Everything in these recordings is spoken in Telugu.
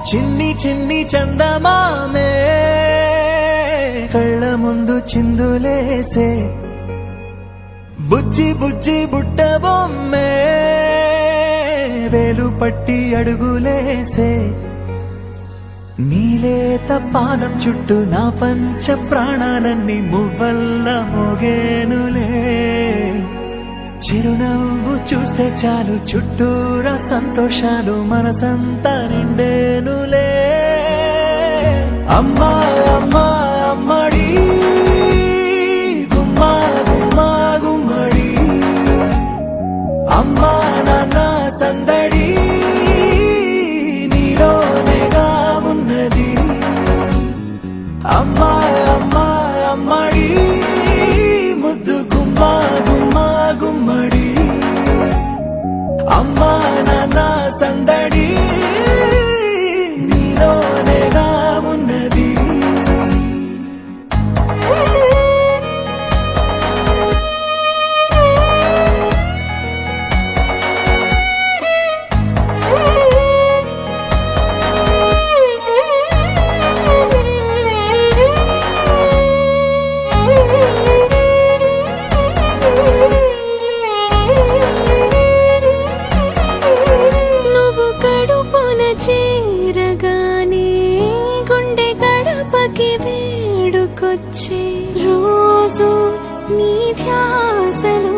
చిన్ని చిన్ని చందమామే కళ్ళ ముందు చిందులేసే బుజ్జి బుజ్జి బుట్ట బొమ్మే వేలు పట్టి అడుగులేసే నీలేత పానం చుట్టూ నా పంచ ప్రాణాలన్నీ మువ్వల్ల మోగేనులే చిరునవ్వు చూస్తే చాలు చుట్టూరా సంతోషాలు మనసంతా నిండేనులే అమ్మా అమ్మా అమ్మడి గుమ్మా గుమ్మా గుమ్మడి అమ్మా నాన్న సందడి నీలోనేగా ఉన్నది అమ్మా అమ్మా అమ్మడి ముద్దు గుమ్మా గుమ్మా గుమ్మడి అమ్మా నాన్న సందడి నీలోనేగా ఉన్నది చేరగానే గుండె గడపకి వేడుకొచ్చే రోజు నీ ధ్యాసలో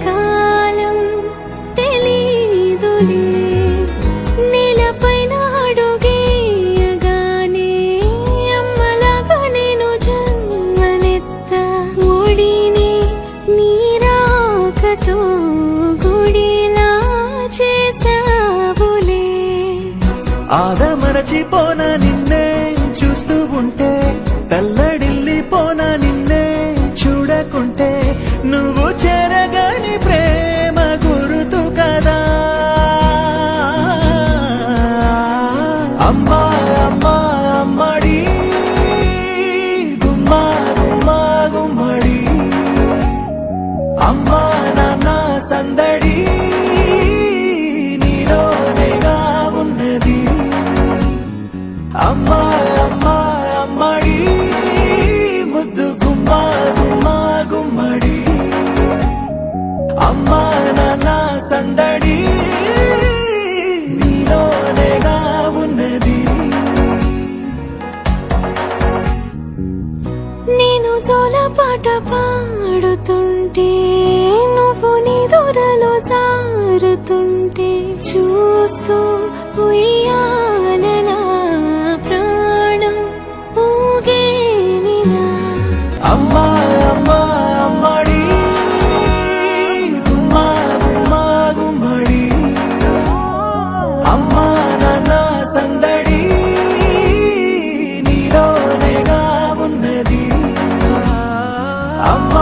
కాలం తెలీదులే నేలపైన అడుగేయగానే అమ్మలాగా నేను జన్మనెత్త ఒడిని నీ రాకతో గుడిలా చేసావులే ఆదమరచిపోనా నిన్నే చూస్తూ ఉంటే తల్లడిల్లిపోనా నిన్నే చూడకుంటే నువ్వు చెరగని ప్రేమ గురుతు కదా అమ్మా అమ్మా అమ్మడి గుమ్మా గుమ్మా గుమ్మడి అమ్మా నాన్న సందడి నీలోనేగా ఉన్నది అమ్మా అమ్మా అమ్మడి ముద్దు గుమ్మా గుమ్మా గుమ్మడి అమ్మా నాన్న సందడి నీలోనేగా ఉన్నది నేను జోలపాట పాడుతుంటే నువ్వు నిదురలో జారుతుంటే చూస్తూ ఉయ్యాలలా ప్రాణం ఊగేనిలా అమ్మా అమ్మా అమ్మడి గుమ్మా గుమ్మా గుమ్మడి అమ్మా నాన్న సందడి నీలోనేగా ఉన్నది అమ్మా